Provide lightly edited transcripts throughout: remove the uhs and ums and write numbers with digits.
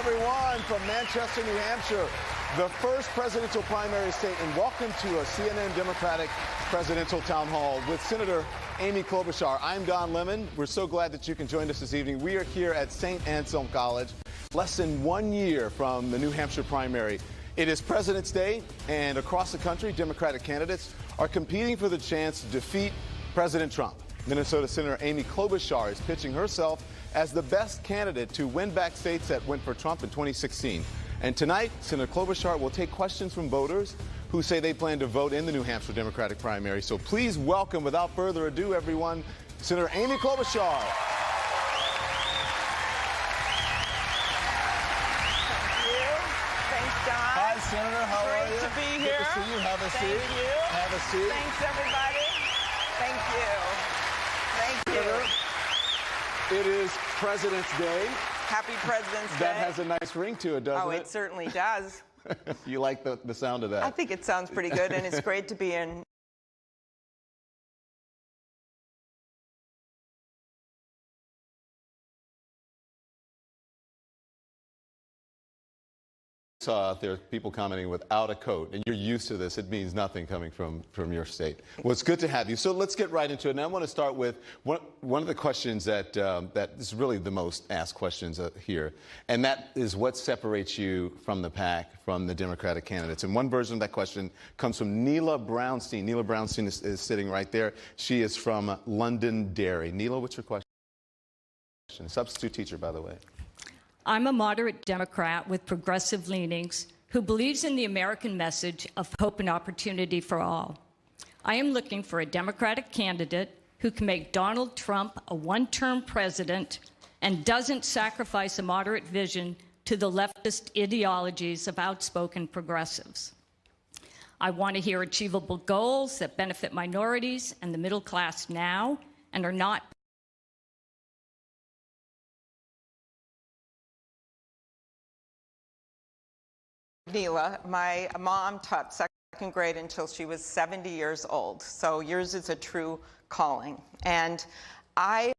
everyone, from Manchester, New Hampshire, the first presidential primary state, and welcome to a CNN Democratic presidential town hall with Senator Amy Klobuchar. I'm Don Lemon. We're so glad that you can join us this evening. We are here at St. Anselm College, less than 1 year from the New Hampshire primary. It is President's Day, and across the country, Democratic candidates are competing for the chance to defeat President Trump. Minnesota Senator Amy Klobuchar is pitching herself as the best candidate to win back states that went for Trump in 2016. And tonight, Senator Klobuchar will take questions from voters who say they plan to vote in the New Hampshire Democratic primary. So please welcome, without further ado, everyone, Senator Amy Klobuchar. Hi, Senator. How are you? Great to be here. Good to see you. Have a seat. Thank you. Have a seat. Thanks, everybody. Thank you. Thank you. Senator, it is President's Day. Happy President's Day. That has a nice ring to it, doesn't it? Oh, it certainly does. You like the sound of that? I think it sounds pretty good, and it's great to be in. There are people commenting without a coat, and you're used to this. It means nothing coming from your state. Well, it's good to have you. So let's get right into it. And I want to start with one of the questions that is really the most asked questions here, and that is what separates you from the pack, from the Democratic candidates. And one version of that question comes from Neela Brownstein. Neela Brownstein is sitting right there. She is from Londonderry. Neela, what's your question? Substitute teacher, by the way. I'm a moderate Democrat with progressive leanings who believes in the American message of hope and opportunity for all. I am looking for a Democratic candidate who can make Donald Trump a one-term president and doesn't sacrifice a moderate vision to the leftist ideologies of outspoken progressives. I want to hear achievable goals that benefit minorities and the middle class now and are not Neela, my mom taught second grade until she was 70 years old, so yours is a true calling. And I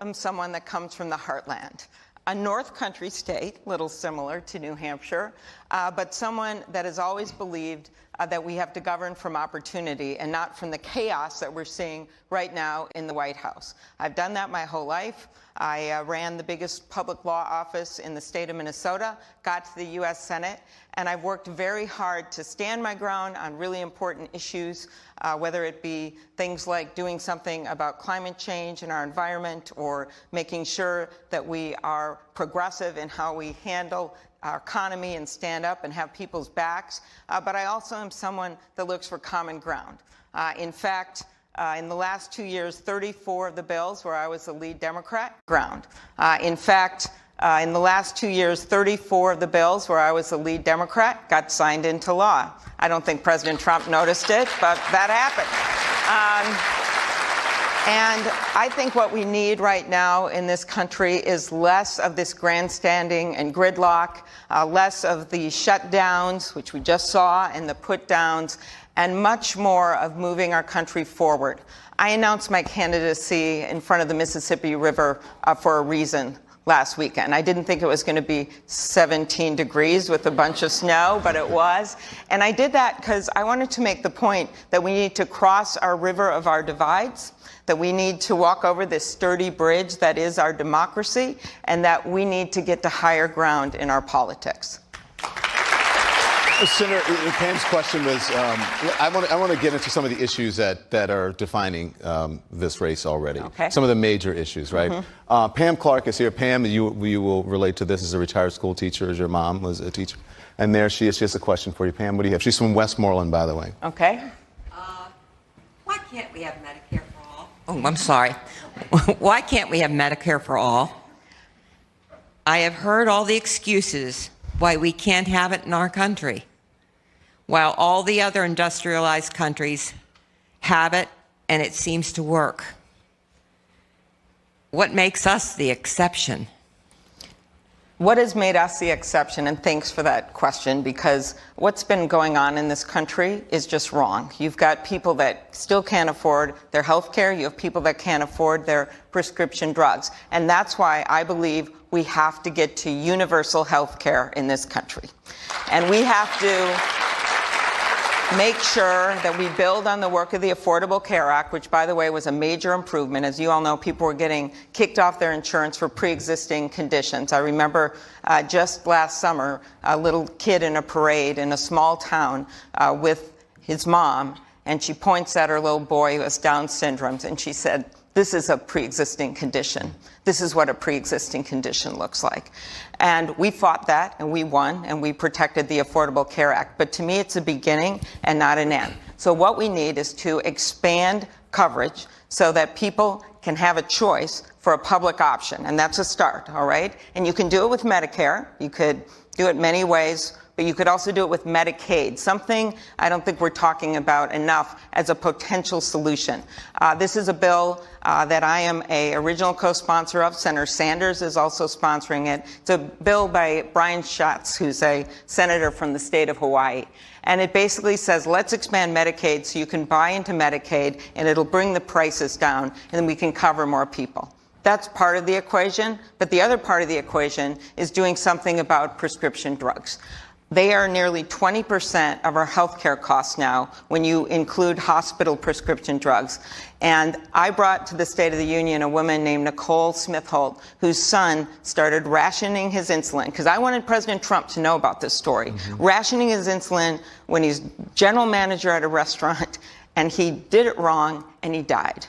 am someone that comes from the heartland, a North Country state, a little similar to New Hampshire, but someone that has always believed that we have to govern from opportunity and not from the chaos that we're seeing right now in the White House. I've done that my whole life. I ran the biggest public law office in the state of Minnesota, got to the U.S. Senate, and I've worked very hard to stand my ground on really important issues, whether it be things like doing something about climate change in our environment or making sure that we are progressive in how we handle our economy and stand up and have people's backs. But I also am someone that looks for common ground. In fact, in the last 2 years, 34 of the bills where I was the lead Democrat, in the last 2 years, 34 of the bills where I was the lead Democrat got signed into law. I don't think President Trump noticed it, but that happened. And I think what we need right now in this country is less of this grandstanding and gridlock, less of the shutdowns, which we just saw, and the put-downs, and much more of moving our country forward. I announced my candidacy in front of the Mississippi River for a reason last weekend. I didn't think it was going to be 17 degrees with a bunch of snow, but it was. And I did that because I wanted to make the point that we need to cross our river of our divides, that we need to walk over this sturdy bridge that is our democracy, and that we need to get to higher ground in our politics. Senator, Pam's question was, I want to get into some of the issues that are defining this race already. Okay. Some of the major issues, right? Mm-hmm. Pam Clark is here. Pam, you will relate to this as a retired school teacher, as your mom was a teacher. And there she is. She has a question for you. Pam, what do you have? She's from Westmoreland, by the way. Okay. Why can't we have Medicare for all? Oh, I'm sorry. Why can't we have Medicare for all? I have heard all the excuses why we can't have it in our country, while all the other industrialized countries have it and it seems to work. What makes us the exception? What has made us the exception, and thanks for that question, because what's been going on in this country is just wrong. You've got people that still can't afford their health care. You have people that can't afford their prescription drugs. And that's why I believe we have to get to universal health care in this country. And we have to make sure that we build on the work of the Affordable Care Act, which, by the way, was a major improvement. As you all know, people were getting kicked off their insurance for pre-existing conditions. I remember just last summer, a little kid in a parade in a small town with his mom, and she points at her little boy who has Down syndrome, and she said, "This is a pre-existing condition. This is what a pre-existing condition looks like." And we fought that, and we won, and we protected the Affordable Care Act. But to me, it's a beginning and not an end. So what we need is to expand coverage so that people can have a choice for a public option. And that's a start, all right? And you can do it with Medicare. You could do it many ways, but you could also do it with Medicaid, something I don't think we're talking about enough as a potential solution. This is a bill that I am an original co-sponsor of. Senator Sanders is also sponsoring it. It's a bill by Brian Schatz, who's a senator from the state of Hawaii. And it basically says, let's expand Medicaid so you can buy into Medicaid, and it'll bring the prices down, and then we can cover more people. That's part of the equation, but the other part of the equation is doing something about prescription drugs. They are nearly 20% of our healthcare costs now when you include hospital prescription drugs. And I brought to the State of the Union a woman named Nicole Smith-Holt, whose son started rationing his insulin, because I wanted President Trump to know about this story. Rationing his insulin when he's general manager at a restaurant, and he did it wrong, and he died.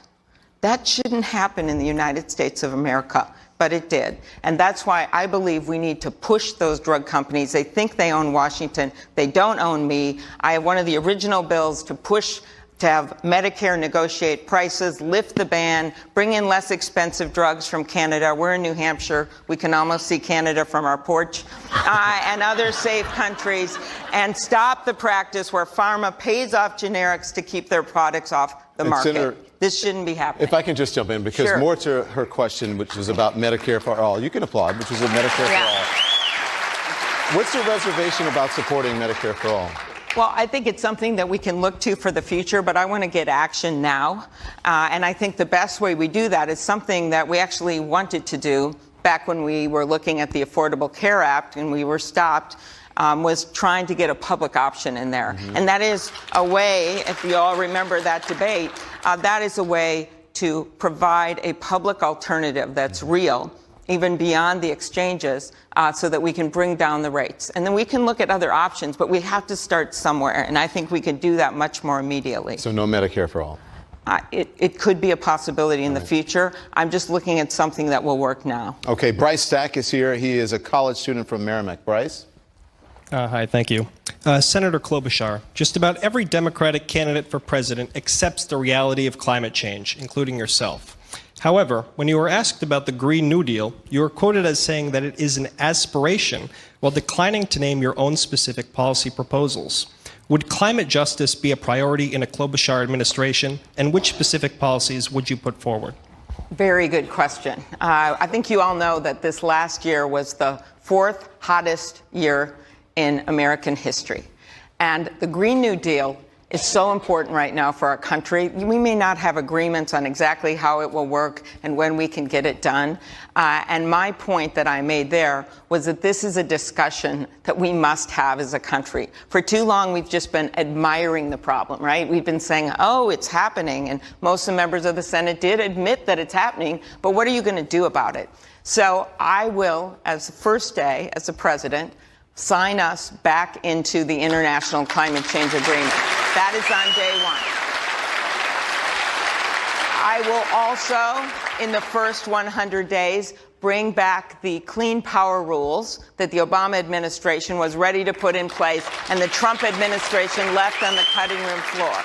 That shouldn't happen in the United States of America, but it did. And that's why I believe we need to push those drug companies. They think they own Washington. They don't own me. I have one of the original bills to push to have Medicare negotiate prices, lift the ban, bring in less expensive drugs from Canada. We're in New Hampshire. We can almost see Canada from our porch, and other safe countries, and stop the practice where pharma pays off generics to keep their products off the market. Senator, this shouldn't be happening. If I can just jump in, because Sure. more to her question, which was about Medicare for all. You can applaud, which was a Medicare for all. What's your reservation about supporting Medicare for all? Well, I think it's something that we can look to for the future, but I want to get action now. And I think the best way we do that is something that we actually wanted to do back when we were looking at the Affordable Care Act and we were stopped, was trying to get a public option in there. And that is a way, if you all remember that debate, that is a way to provide a public alternative that's real, even beyond the exchanges, so that we can bring down the rates. And then we can look at other options, but we have to start somewhere, and I think we could do that much more immediately. So no Medicare for all? It could be a possibility in the future. I'm just looking at something that will work now. Okay, Bryce Stack is here. He is a college student from Merrimack. Bryce? Hi, thank you. Senator Klobuchar, just about every Democratic candidate for president accepts the reality of climate change, including yourself. However, when you were asked about the Green New Deal, you were quoted as saying that it is an aspiration, while declining to name your own specific policy proposals. Would climate justice be a priority in a Klobuchar administration, and which specific policies would you put forward? Very good question. I think you all know that this last year was the 4th hottest year in American history. And the Green New Deal is so important right now for our country. We may not have agreements on exactly how it will work and when we can get it done. And my point that I made there was that this is a discussion that we must have as a country. For too long, we've just been admiring the problem, right? We've been saying, oh, it's happening. And most of the members of the Senate did admit that it's happening. But what are you going to do about it? So I will, as the first day as the president, sign us back into the International Climate Change Agreement. That is on day one. I will also, in the first 100 days, bring back the clean power rules that the Obama administration was ready to put in place and the Trump administration left on the cutting room floor.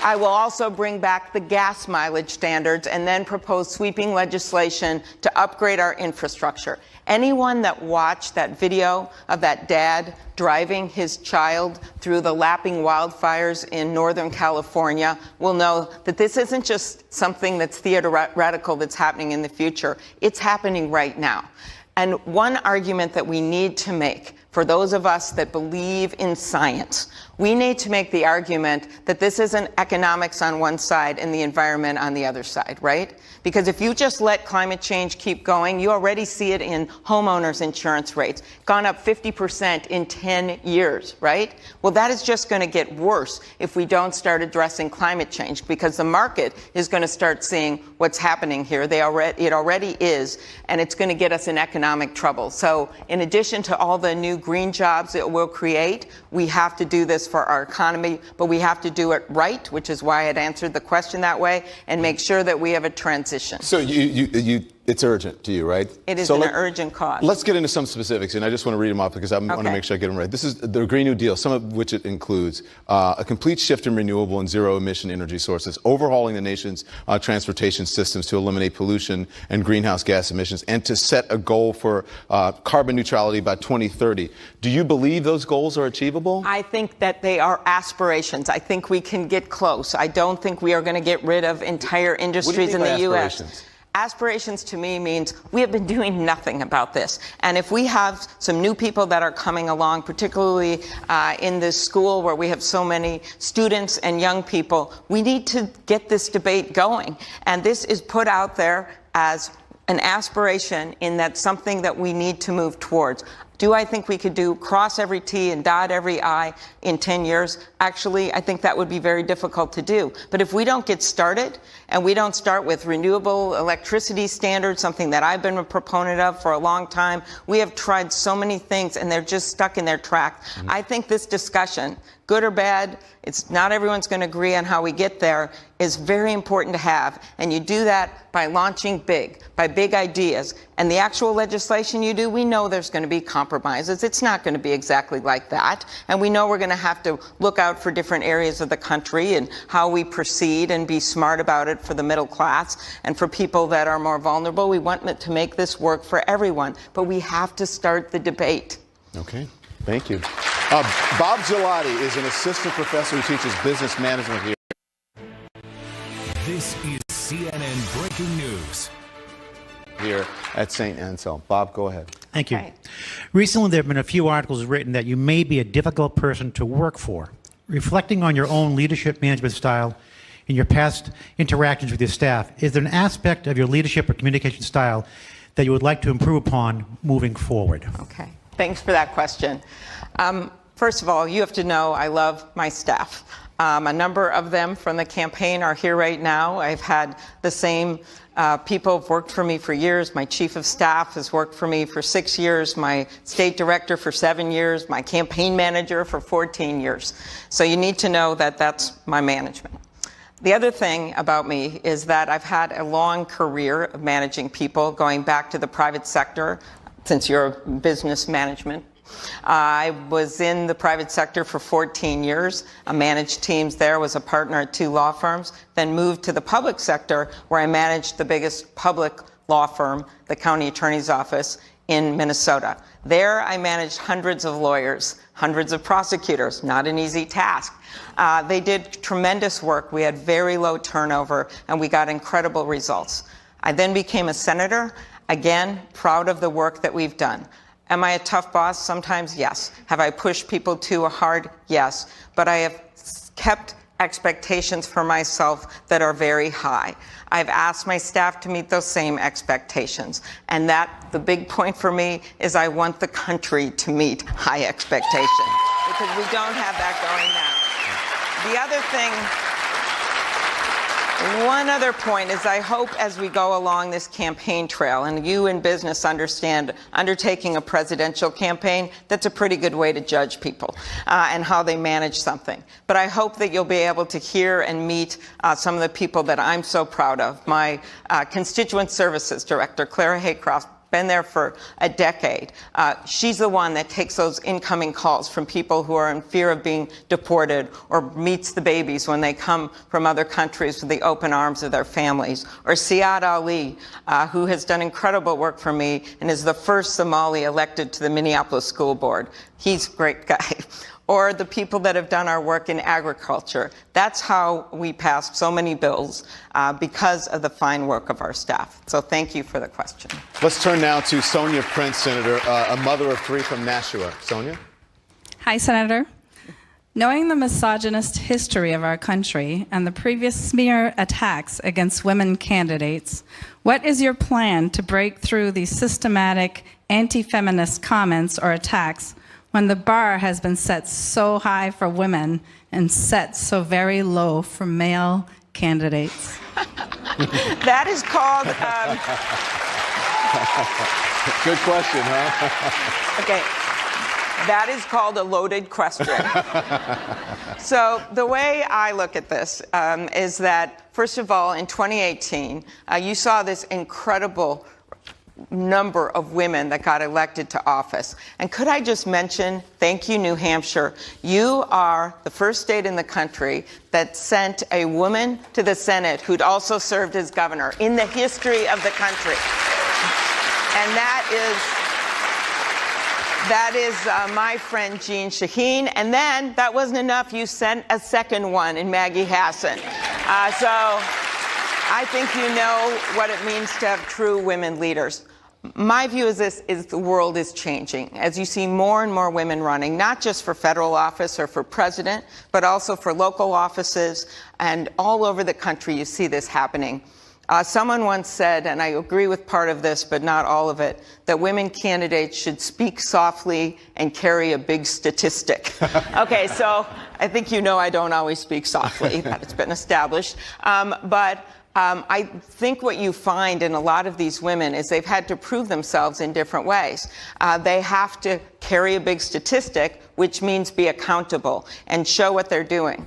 I will also bring back the gas mileage standards and then propose sweeping legislation to upgrade our infrastructure. Anyone that watched that video of that dad driving his child through the lapping wildfires in Northern California will know that this isn't just something that's theoretical that's happening in the future. It's happening right now. And one argument that we need to make for those of us that believe in science. We need to make the argument that this isn't economics on one side and the environment on the other side, right? Because if you just let climate change keep going, you already see it in homeowners' insurance rates, gone up 50% in 10 years, right? Well, that is just going to get worse if we don't start addressing climate change, because the market is going to start seeing what's happening here. It already is, and it's going to get us in economic trouble. So in addition to all the new green jobs it will create, we have to do this for our economy, but we have to do it right, which is why I'd answered the question that way, and make sure that we have a transition. So it's urgent to you, right? It is an urgent cause. Let's get into some specifics, and I just want to read them off because I want to make sure I get them right. This is the Green New Deal, some of which it includes a complete shift in renewable and zero-emission energy sources, overhauling the nation's transportation systems to eliminate pollution and greenhouse gas emissions, and to set a goal for carbon neutrality by 2030. Do you believe those goals are achievable? I think that they are aspirations. I think we can get close. I don't think we are going to get rid of entire industries in the U.S. Aspirations to me means we have been doing nothing about this. And if we have some new people that are coming along, particularly in this school where we have so many students and young people, we need to get this debate going. And this is put out there as an aspiration in that something that we need to move towards. Do I think we could cross every T and dot every I in 10 years? Actually, I think that would be very difficult to do. But if we don't get started, and we don't start with renewable electricity standards, something that I've been a proponent of for a long time, we have tried so many things and they're just stuck in their tracks. I think this discussion, good or bad, it's not everyone's going to agree on how we get there, is very important to have. And you do that by launching big, by big ideas. And the actual legislation you do, we know there's going to be compromises. It's not going to be exactly like that. And we know we're going to have to look out for different areas of the country and how we proceed and be smart about it for the middle class and for people that are more vulnerable. We want to make this work for everyone. But we have to start the debate. Okay. Thank you. Bob Gelati is an assistant professor who teaches business management here. This is CNN Breaking News. Here at St. Anselm. Bob, go ahead. Thank you. Okay. Recently, there have been a few articles written that you may be a difficult person to work for. Reflecting on your own leadership management style in your past interactions with your staff, is there an aspect of your leadership or communication style that you would like to improve upon moving forward? Okay. Thanks for that question. First of all, you have to know I love my staff. A number of them from the campaign are here right now. I've had the same people have worked for me for years. My chief of staff has worked for me for 6 years, my state director for 7 years, my campaign manager for 14 years. So you need to know that that's my management. The other thing about me is that I've had a long career of managing people, going back to the private sector, since you're business management. I was in the private sector for 14 years. I managed teams there, was a partner at 2 law firms, then moved to the public sector where I managed the biggest public law firm, the county attorney's office in Minnesota. There I managed hundreds of lawyers, hundreds of prosecutors, not an easy task. They did tremendous work. We had very low turnover and we got incredible results. I then became a senator. Again, proud of the work that we've done. Am I a tough boss? Sometimes, yes. Have I pushed people too hard? Yes. But I have kept expectations for myself that are very high. I've asked my staff to meet those same expectations. And the big point for me is I want the country to meet high expectations. Because we don't have that going now. The other thing, one other point is I hope as we go along this campaign trail, and you in business understand undertaking a presidential campaign, that's a pretty good way to judge people and how they manage something. But I hope that you'll be able to hear and meet some of the people that I'm so proud of. My constituent services director, Clara Haycroft, been there for a decade. She's the one that takes those incoming calls from people who are in fear of being deported, or meets the babies when they come from other countries with the open arms of their families. Or Siad Ali, who has done incredible work for me and is the first Somali elected to the Minneapolis School Board. He's a great guy. Or the people that have done our work in agriculture. That's how we passed so many bills because of the fine work of our staff. So thank you for the question. Let's turn now to Sonia Prince, Senator, a mother of 3 from Nashua. Sonia? Hi, Senator. Knowing the misogynist history of our country and the previous smear attacks against women candidates, what is your plan to break through these systematic anti-feminist comments or attacks when the bar has been set so high for women and set so very low for male candidates? That is called... Good question, huh? Okay. That is called a loaded question. So the way I look at this is that, first of all, in 2018, you saw this incredible number of women that got elected to office. And could I just mention, thank you, New Hampshire. You are the first state in the country that sent a woman to the Senate who'd also served as governor in the history of the country. And that is my friend Jean Shaheen. And then that wasn't enough. You sent a second one in Maggie Hassan. So I think you know what it means to have true women leaders. My view is this, is the world is changing. As you see more and more women running, not just for federal office or for president, but also for local offices, and all over the country you see this happening. Someone once said, and I agree with part of this, but not all of it, that women candidates should speak softly and carry a big statistic. Okay, so I think you know I don't always speak softly. That's been established. I think what you find in a lot of these women is they've had to prove themselves in different ways. They have to carry a big statistic, which means be accountable and show what they're doing.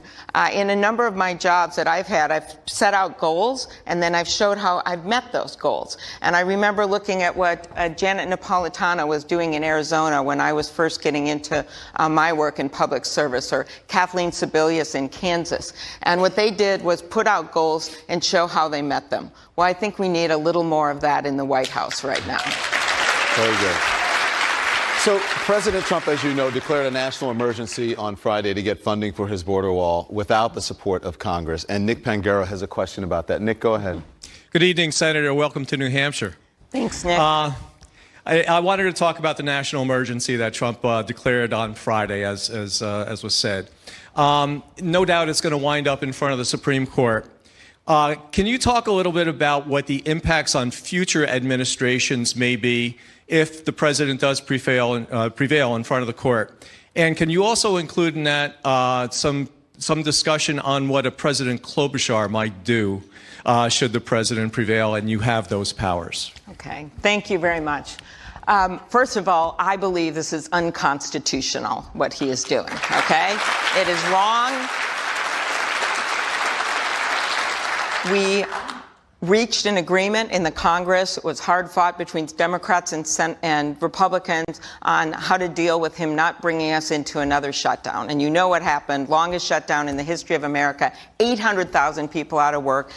In a number of my jobs that I've had, I've set out goals, and then I've showed how I've met those goals. And I remember looking at what Janet Napolitano was doing in Arizona when I was first getting into my work in public service, or Kathleen Sebelius in Kansas. And what they did was put out goals and show how they met them. Well, I think we need a little more of that in the White House right now. Very good. So President Trump, as you know, declared a national emergency on Friday to get funding for his border wall without the support of Congress. And Nick Pangaro has a question about that. Nick, go ahead. Good evening, Senator. Welcome to New Hampshire. Thanks, Nick. I wanted to talk about the national emergency that Trump declared on Friday, as was said. No doubt it's going to wind up in front of the Supreme Court. Can you talk a little bit about what the impacts on future administrations may be if the president does prevail in front of the court? And can you also include in that some discussion on what a President Klobuchar might do should the president prevail and you have those powers? Okay, thank you very much. First of all, I believe this is unconstitutional, what he is doing, okay? It is wrong. We reached an agreement in the Congress. It was hard fought between Democrats and Republicans on how to deal with him not bringing us into another shutdown. And you know what happened, longest shutdown in the history of America, 800,000 people out of work,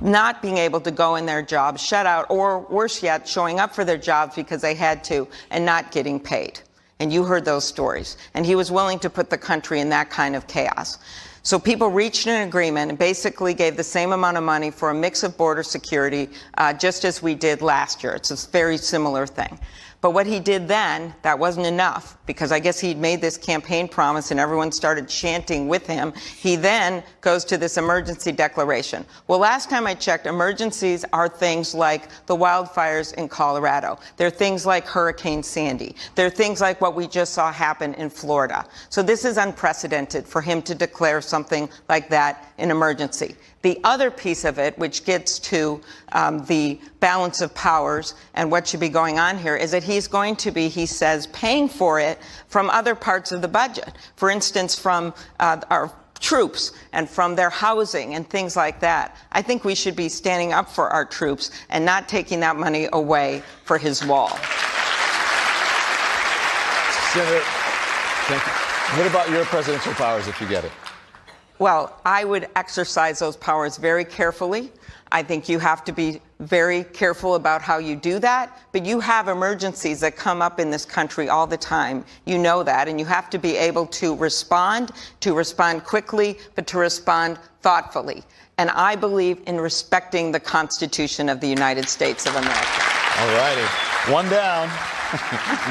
not being able to go in their jobs, shut out, or worse yet, showing up for their jobs because they had to and not getting paid. And you heard those stories. And he was willing to put the country in that kind of chaos. So people reached an agreement and basically gave the same amount of money for a mix of border security, just as we did last year. It's a very similar thing. But what he did then, that wasn't enough, because I guess he'd made this campaign promise and everyone started chanting with him. He then goes to this emergency declaration. Well, last time I checked, emergencies are things like the wildfires in Colorado. They're things like Hurricane Sandy. They're things like what we just saw happen in Florida. So this is unprecedented for him to declare something like that an emergency. The other piece of it, which gets to the balance of powers and what should be going on here, is that he's going to be, he says, paying for it from other parts of the budget. For instance, from our troops and from their housing and things like that. I think we should be standing up for our troops and not taking that money away for his wall. Senator, thank you. What about your presidential powers if you get it? Well, I would exercise those powers very carefully. I think you have to be very careful about how you do that. But you have emergencies that come up in this country all the time. You know that. And you have to be able to respond quickly, but to respond thoughtfully. And I believe in respecting the Constitution of the United States of America. All righty. One down.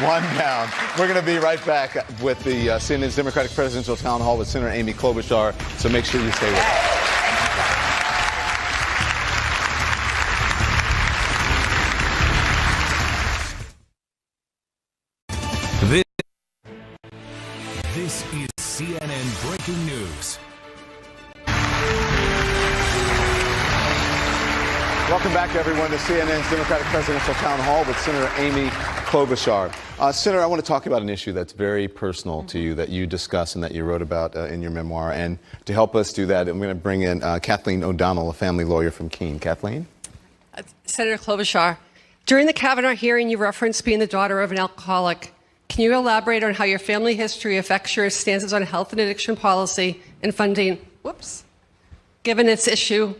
One down. We're going to be right back with the CNN's Democratic Presidential Town Hall with Senator Amy Klobuchar. So make sure you stay with us. This is CNN Breaking News. Welcome back, everyone, to CNN's Democratic Presidential Town Hall with Senator Amy Klobuchar. Senator, I want to talk about an issue that's very personal to you that you discuss and that you wrote about in your memoir. And to help us do that, I'm going to bring in Kathleen O'Donnell, a family lawyer from Keene. Kathleen? Senator Klobuchar, during the Kavanaugh hearing, you referenced being the daughter of an alcoholic. Can you elaborate on how your family history affects your stances on health and addiction policy and funding? Given its issue,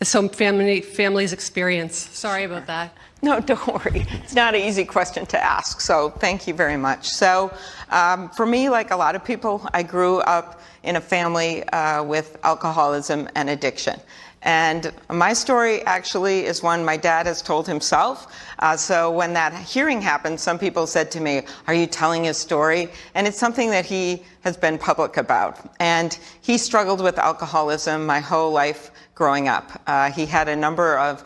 some families experience. Sorry about that. No, don't worry. It's not an easy question to ask, so thank you very much. So for me, like a lot of people, I grew up in a family with alcoholism and addiction. And my story actually is one my dad has told himself. So when that hearing happened, some people said to me, "Are you telling his story?" And it's something that he has been public about. And he struggled with alcoholism my whole life growing up. He had a number of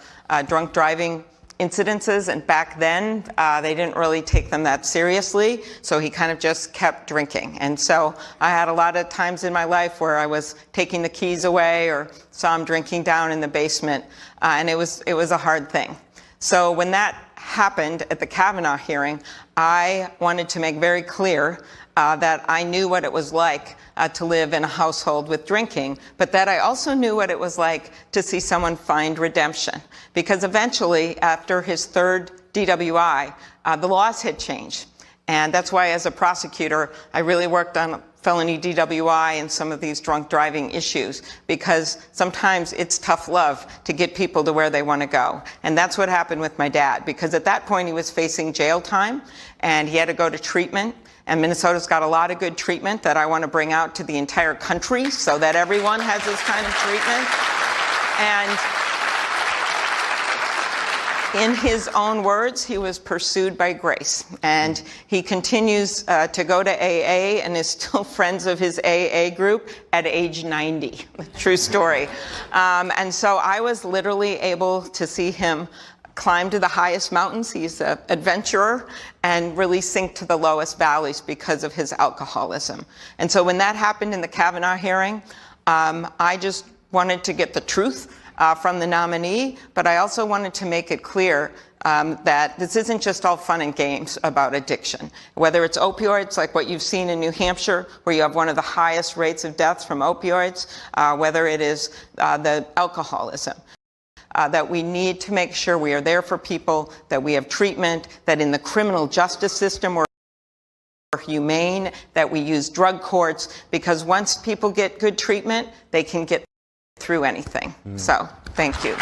drunk driving incidences, and back then they didn't really take them that seriously, so he kind of just kept drinking. And so I had a lot of times in my life where I was taking the keys away or saw him drinking down in the basement, and it was a hard thing. So when that happened at the Kavanaugh hearing, I wanted to make very clear that I knew what it was like to live in a household with drinking, but that I also knew what it was like to see someone find redemption. Because eventually, after his third DWI, the laws had changed. And that's why, as a prosecutor, I really worked on felony DWI and some of these drunk driving issues, because sometimes it's tough love to get people to where they want to go. And that's what happened with my dad, because at that point he was facing jail time and he had to go to treatment. And Minnesota's got a lot of good treatment that I want to bring out to the entire country so that everyone has this kind of treatment. And in his own words, he was pursued by grace. And he continues to go to AA and is still friends of his AA group at age 90. True story. And so I was literally able to see him climb to the highest mountains. He's an adventurer, and really sink to the lowest valleys because of his alcoholism. And so when that happened in the Kavanaugh hearing, I just wanted to get the truth from the nominee, but I also wanted to make it clear that this isn't just all fun and games about addiction. Whether it's opioids, like what you've seen in New Hampshire, where you have one of the highest rates of deaths from opioids, whether it is the alcoholism. That we need to make sure we are there for people, that we have treatment, that in the criminal justice system we're humane, that we use drug courts, because once people get good treatment, they can get through anything. So, thank you.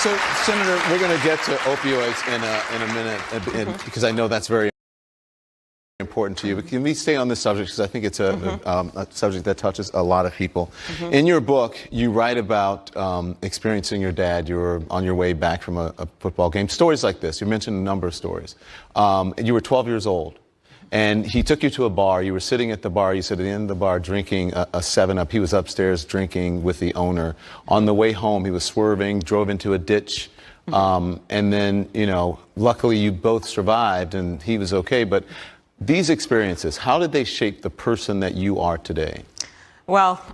So, Senator, we're going to get to opioids in a minute, because I know that's very important to you. But can we stay on this subject, because I think it's a subject that touches a lot of people. In your book, you write about experiencing your dad. You were on your way back from a football game. Stories like this. You mentioned a number of stories. You were 12 years old, and he took you to a bar. You were sitting at the bar. You said at the end of the bar drinking a 7-Up. He was upstairs drinking with the owner. On the way home, he was swerving, drove into a ditch. And then, you know, luckily you both survived and he was okay. But these experiences, how did they shape the person that you are today? Well,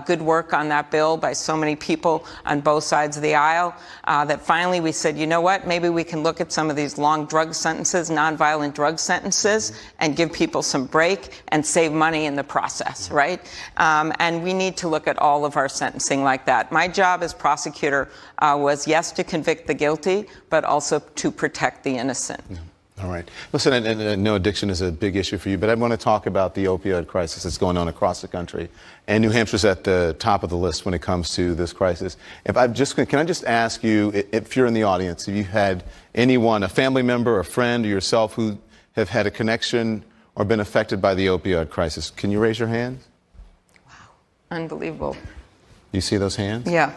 good work on that bill by so many people on both sides of the aisle, that finally we said, you know what, maybe we can look at some of these long drug sentences, nonviolent drug sentences, and give people some break and save money in the process, right? And we need to look at all of our sentencing like that. My job as prosecutor was, yes, to convict the guilty, but also to protect the innocent. All right. Listen, and I know addiction is a big issue for you, but I want to talk about the opioid crisis that's going on across the country. And New Hampshire's at the top of the list when it comes to this crisis. Can I just ask you, if you're in the audience, if you had anyone, a family member, a friend, or yourself who have had a connection or been affected by the opioid crisis, can you raise your hand? Wow. Unbelievable. You see those hands? Yeah.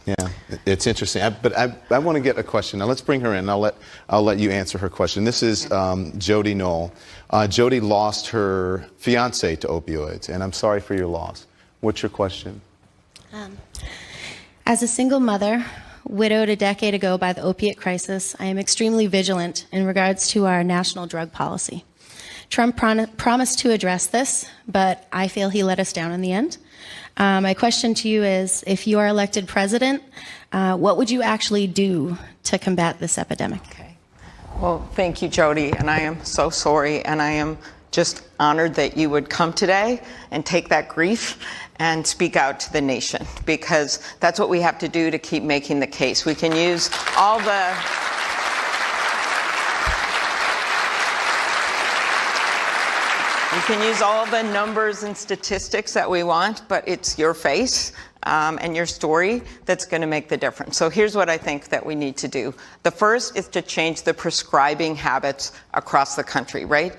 Yeah, it's interesting. But I want to get a question. Now let's bring her in. I'll let you answer her question. This is Jody Knoll. Jody lost her fiance to opioids, and I'm sorry for your loss. What's your question? As a single mother, widowed a decade ago by the opiate crisis, I am extremely vigilant in regards to our national drug policy. Trump promised to address this, but I feel he let us down in the end. My question to you is, if you are elected president, what would you actually do to combat this epidemic? Okay. Well, thank you, Jody, and I am so sorry, and I am just honored that you would come today and take that grief and speak out to the nation, because that's what we have to do to keep making the case. We can use all the numbers and statistics that we want, but it's your face and your story that's going to make the difference. So here's what I think that we need to do. The first is to change the prescribing habits across the country, right?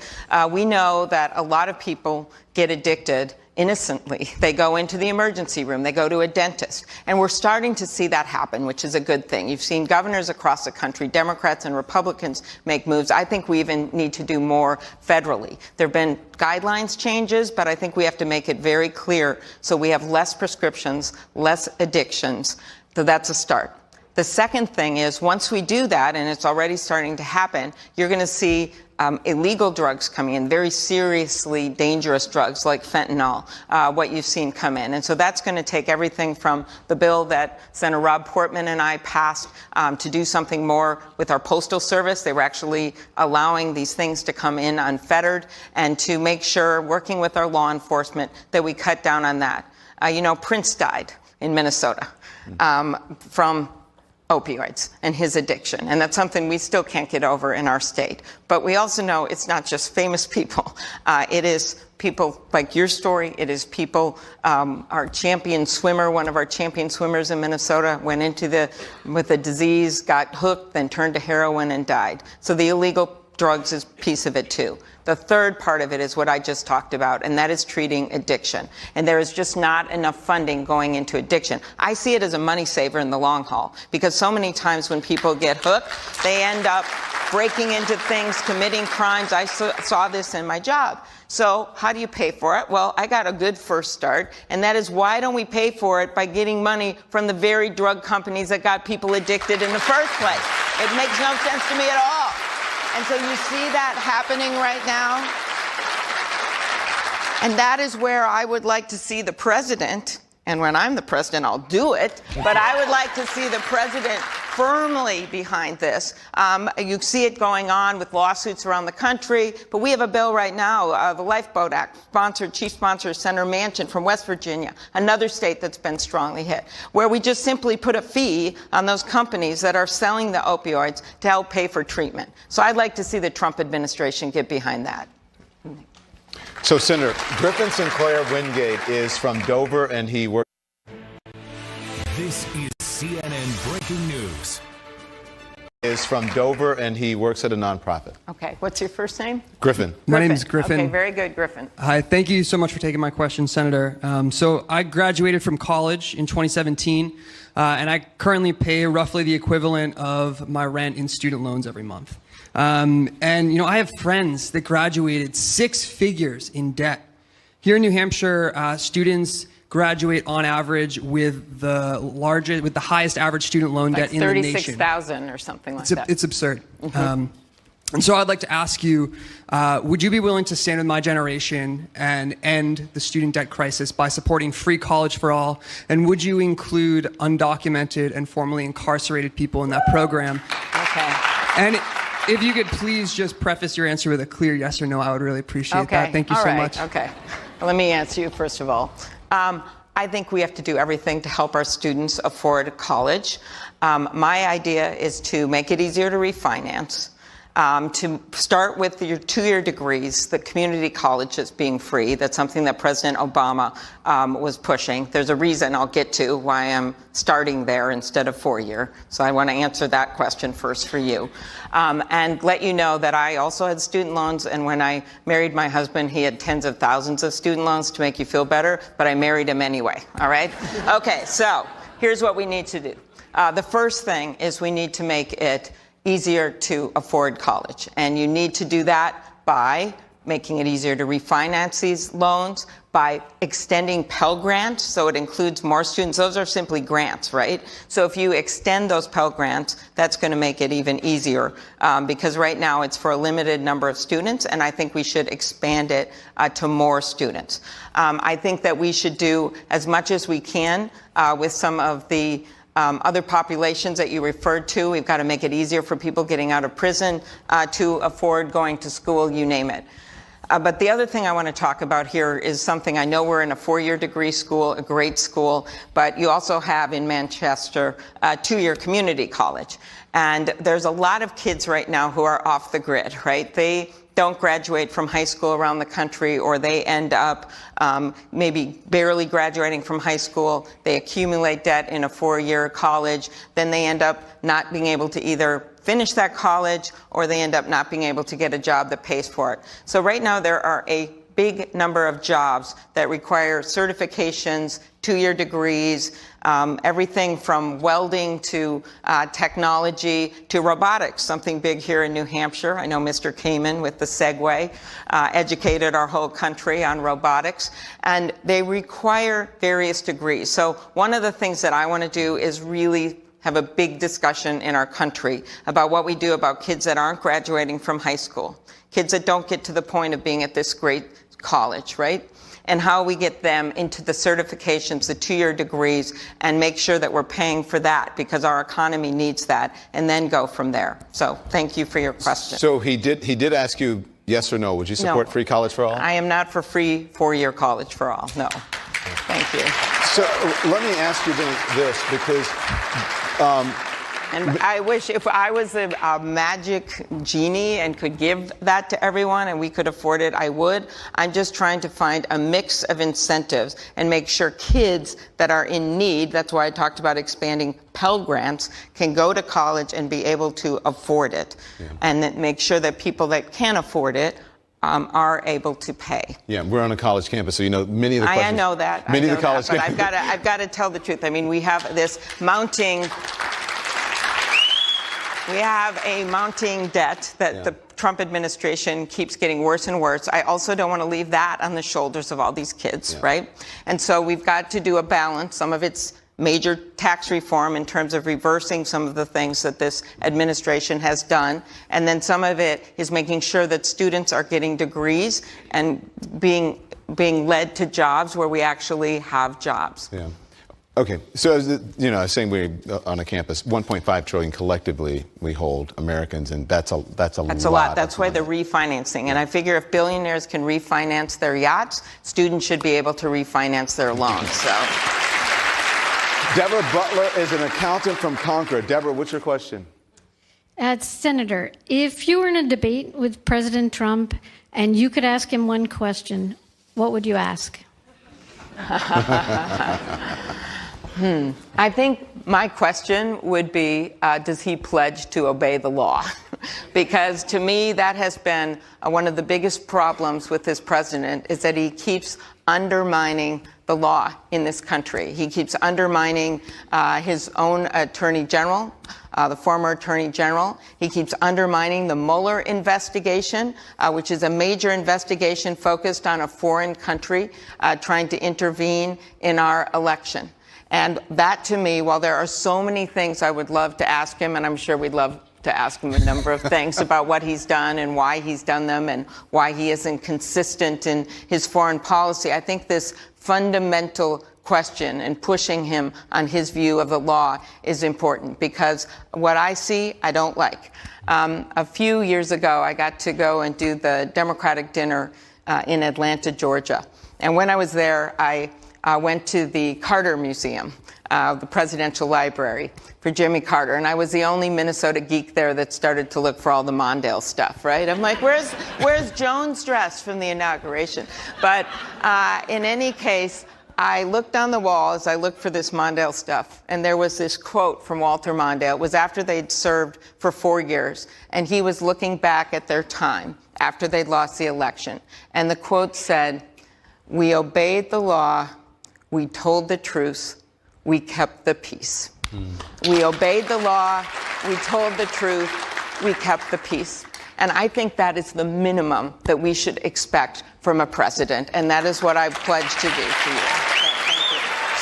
We know that a lot of people get addicted innocently. They go into the emergency room, they go to a dentist, and we're starting to see that happen, which is a good thing. You've seen governors across the country, Democrats and Republicans, make moves. I think we even need to do more federally. There have been guidelines changes, but I think we have to make it very clear so we have less prescriptions, less addictions. So that's a start. The second thing is, once we do that, and it's already starting to happen, you're going to see illegal drugs coming in, very seriously dangerous drugs like fentanyl, what you've seen come in. And so that's going to take everything from the bill that Senator Rob Portman and I passed to do something more with our Postal Service. They were actually allowing these things to come in unfettered, and to make sure, working with our law enforcement, that we cut down on that. Prince died in Minnesota from opioids and his addiction. And that's something we still can't get over in our state. But we also know it's not just famous people. It is people like your story. It is people, our champion swimmer, one of our champion swimmers in Minnesota, went into with a disease, got hooked, then turned to heroin and died. So the illegal drugs is a piece of it too. The third part of it is what I just talked about, and that is treating addiction. And there is just not enough funding going into addiction. I see it as a money saver in the long haul, because so many times when people get hooked, they end up breaking into things, committing crimes. I saw this in my job. So how do you pay for it? Well, I got a good first start, and that is, why don't we pay for it by getting money from the very drug companies that got people addicted in the first place? It makes no sense to me at all. And so you see that happening right now. And that is where I would like to see the president, and when I'm the president, I'll do it, but I would like to see the president firmly behind this. You see it going on with lawsuits around the country, but we have a bill right now, the Lifeboat Act, chief sponsor is Senator Manchin from West Virginia, another state that's been strongly hit, where we just simply put a fee on those companies that are selling the opioids to help pay for treatment. So I'd like to see the Trump administration get behind that. So, Senator, Griffin Sinclair Wingate is from Dover, and he works. This is CNN Breaking News. Is from Dover, and he works at a nonprofit. Okay, what's your first name? Griffin. My name is Griffin. Okay, very good, Griffin. Hi, thank you so much for taking my question, Senator. So I graduated from college in 2017, and I currently pay roughly the equivalent of my rent in student loans every month. I have friends that graduated 6 figures in debt. Here in New Hampshire, students graduate on average with the highest average student loan debt in the nation. 36,000 or something like that. It's absurd. Mm-hmm. And so I'd like to ask you, would you be willing to stand with my generation and end the student debt crisis by supporting free college for all? And would you include undocumented and formerly incarcerated people in that program? Okay. And if you could please just preface your answer with a clear yes or no, I would really appreciate that. Thank you so much. Okay. Well, let me answer you first of all. I think we have to do everything to help our students afford college. My idea is to make it easier to refinance. To start with your two-year degrees, the community colleges being free. That's something that President Obama was pushing. There's a reason I'll get to why I'm starting there instead of four-year. So I want to answer that question first for you. And let you know that I also had student loans, and when I married my husband, he had tens of thousands of student loans to make you feel better, but I married him anyway, all right? Okay, so here's what we need to do. The first thing is we need to make it easier to afford college. And you need to do that by making it easier to refinance these loans, by extending Pell Grants, so it includes more students. Those are simply grants, right? So if you extend those Pell Grants, that's going to make it even easier, because right now it's for a limited number of students, and I think we should expand it to more students. I think that we should do as much as we can with some of the other populations that you referred to. We've got to make it easier for people getting out of prison to afford going to school, you name it. But the other thing I want to talk about here is something, I know we're in a four-year degree school, a great school, but you also have in Manchester a two-year community college. And there's a lot of kids right now who are off the grid, right? They don't graduate from high school around the country, or they end up maybe barely graduating from high school. They accumulate debt in a four-year college. Then they end up not being able to either finish that college, or they end up not being able to get a job that pays for it. So right now there are a big number of jobs that require certifications, two-year degrees, everything from welding to technology to robotics, something big here in New Hampshire. I know Mr. Kamen with the Segway educated our whole country on robotics, and they require various degrees. So one of the things that I want to do is really have a big discussion in our country about what we do about kids that aren't graduating from high school, kids that don't get to the point of being at this great college, right? And how we get them into the certifications, the two-year degrees, and make sure that we're paying for that, because our economy needs that, and then go from there. So thank you for your question. So he did ask you yes or no. Would you support free college for all? I am not for free four-year college for all, no. Thank you. So let me ask you this, because and I wish if I was a magic genie and could give that to everyone and we could afford it, I would. I'm just trying to find a mix of incentives and make sure kids that are in need, that's why I talked about expanding Pell Grants, can go to college and be able to afford it. Yeah. And then make sure that people that can afford it are able to pay. Yeah, we're on a college campus, so you know many of the questions. I know that. Many of the college campuses. But I've got to tell the truth. I mean, we have this mounting. We have a mounting debt that the Trump administration keeps getting worse and worse. I also don't want to leave that on the shoulders of all these kids, right? And so we've got to do a balance. Some of it's major tax reform in terms of reversing some of the things that this administration has done. And then some of it is making sure that students are getting degrees and being led to jobs where we actually have jobs. Yeah. Okay, so you know, I was saying we're on a campus, 1.5 trillion collectively we hold Americans, and that's a lot. That's a lot. That's why the refinancing. And I figure if billionaires can refinance their yachts, students should be able to refinance their loans. So. Deborah Butler is an accountant from Concord. Deborah, what's your question? Senator, if you were in a debate with President Trump and you could ask him one question, what would you ask? I think my question would be, does he pledge to obey the law? Because to me, that has been one of the biggest problems with this president, is that he keeps undermining the law in this country. He keeps undermining his own attorney general, the former attorney general. He keeps undermining the Mueller investigation, which is a major investigation focused on a foreign country trying to intervene in our election. And that, to me, while there are so many things I would love to ask him, and I'm sure we'd love to ask him a number of things about what he's done and why he's done them and why he isn't consistent in his foreign policy, I think this fundamental question and pushing him on his view of the law is important, because what I see, I don't like. A few years ago, I got to go and do the Democratic dinner in Atlanta, Georgia. And when I was there, I went to the Carter Museum, the Presidential Library, for Jimmy Carter. And I was the only Minnesota geek there that started to look for all the Mondale stuff, right? I'm like, where's Joan's dress from the inauguration? But in any case, I looked on the wall as I looked for this Mondale stuff, and there was this quote from Walter Mondale. It was after they'd served for 4 years, and he was looking back at their time after they'd lost the election. And the quote said, "We obeyed the law, we told the truth, we kept the peace." We obeyed the law, we told the truth, we kept the peace. And I think that is the minimum that we should expect from a president, and that is what I pledge to do to you.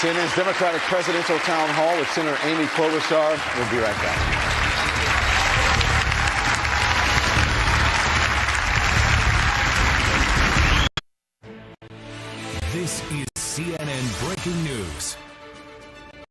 CNN's Democratic Presidential Town Hall with Senator Amy Klobuchar. We'll be right back. This is CNN Breaking News.